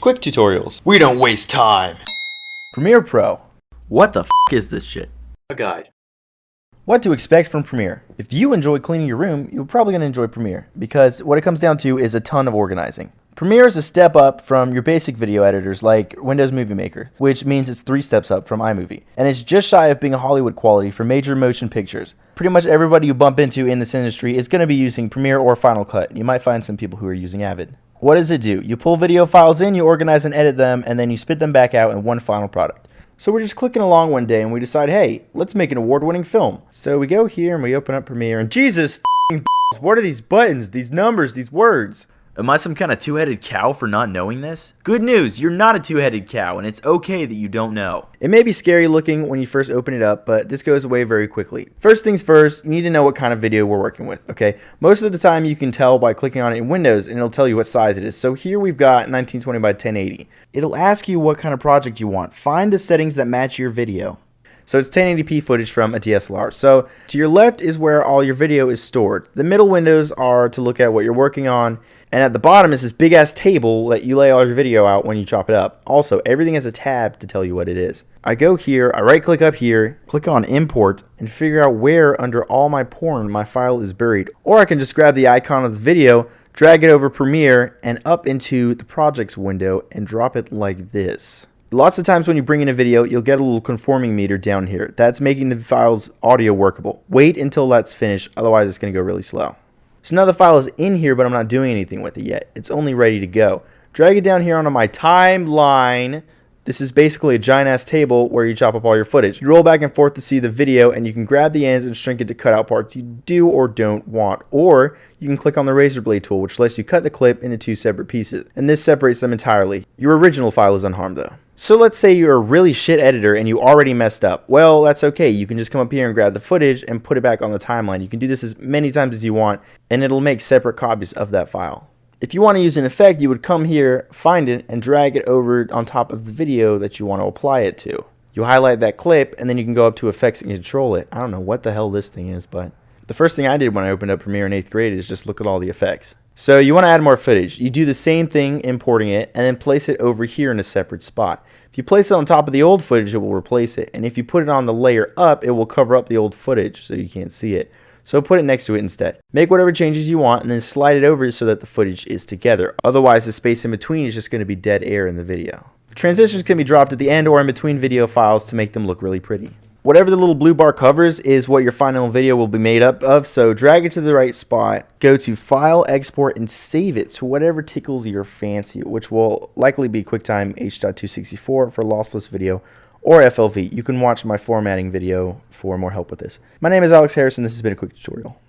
Quick tutorials. We don't waste time. Premiere Pro. What the f is this shit? A guide. What to expect from Premiere. If you enjoy cleaning your room, you're probably going to enjoy Premiere, because what it comes down to is a ton of organizing. Premiere is a step up from your basic video editors like Windows Movie Maker, which means it's 3 steps up from iMovie. And it's just shy of being a Hollywood quality for major motion pictures. Pretty much everybody you bump into in this industry is going to be using Premiere or Final Cut. You might find some people who are using Avid. What does it do? You pull video files in, you organize and edit them, and then you spit them back out in one final product. So we're just clicking along one day and we decide, hey, let's make an award-winning film. So we go here and we open up Premiere and Jesus f***ing what are these buttons, these numbers, these words? Am I some kind of two-headed cow for not knowing this? Good news, you're not a two-headed cow, and it's okay that you don't know. It may be scary looking when you first open it up, but this goes away very quickly. First things first, you need to know what kind of video we're working with, okay? Most of the time you can tell by clicking on it in Windows and it'll tell you what size it is. So here we've got 1920 by 1080. It'll ask you what kind of project you want. Find the settings that match your video. So it's 1080p footage from a DSLR. So to your left is where all your video is stored. The middle windows are to look at what you're working on. And at the bottom is this big ass table that you lay all your video out when you chop it up. Also, everything has a tab to tell you what it is. I go here, I right click up here, click on import, and figure out where under all my porn my file is buried. Or I can just grab the icon of the video, drag it over Premiere and up into the projects window and drop it like this. Lots of times when you bring in a video, you'll get a little conforming meter down here. That's making the file's audio workable. Wait until that's finished, otherwise it's going to go really slow. So now the file is in here, but I'm not doing anything with it yet. It's only ready to go. Drag it down here onto my timeline. This is basically a giant ass table where you chop up all your footage. You roll back and forth to see the video, and you can grab the ends and shrink it to cut out parts you do or don't want. Or you can click on the razor blade tool, which lets you cut the clip into 2 separate pieces. And this separates them entirely. Your original file is unharmed though. So let's say you're a really shit editor and you already messed up. Well, that's okay. You can just come up here and grab the footage and put it back on the timeline. You can do this as many times as you want, and it'll make separate copies of that file. If you want to use an effect, you would come here, find it, and drag it over on top of the video that you want to apply it to. You highlight that clip, and then you can go up to effects and control it. I don't know what the hell this thing is, but the first thing I did when I opened up Premiere in 8th grade is just look at all the effects. So you want to add more footage. You do the same thing importing it and then place it over here in a separate spot. If you place it on top of the old footage, it will replace it. And if you put it on the layer up, it will cover up the old footage so you can't see it. So put it next to it instead. Make whatever changes you want and then slide it over so that the footage is together. Otherwise, the space in between is just going to be dead air in the video. Transitions can be dropped at the end or in between video files to make them look really pretty. Whatever the little blue bar covers is what your final video will be made up of, so drag it to the right spot, go to File, Export, and save it to whatever tickles your fancy, which will likely be QuickTime H.264 for lossless video, or FLV. You can watch my formatting video for more help with this. My name is Alex Harrison. This has been a quick tutorial.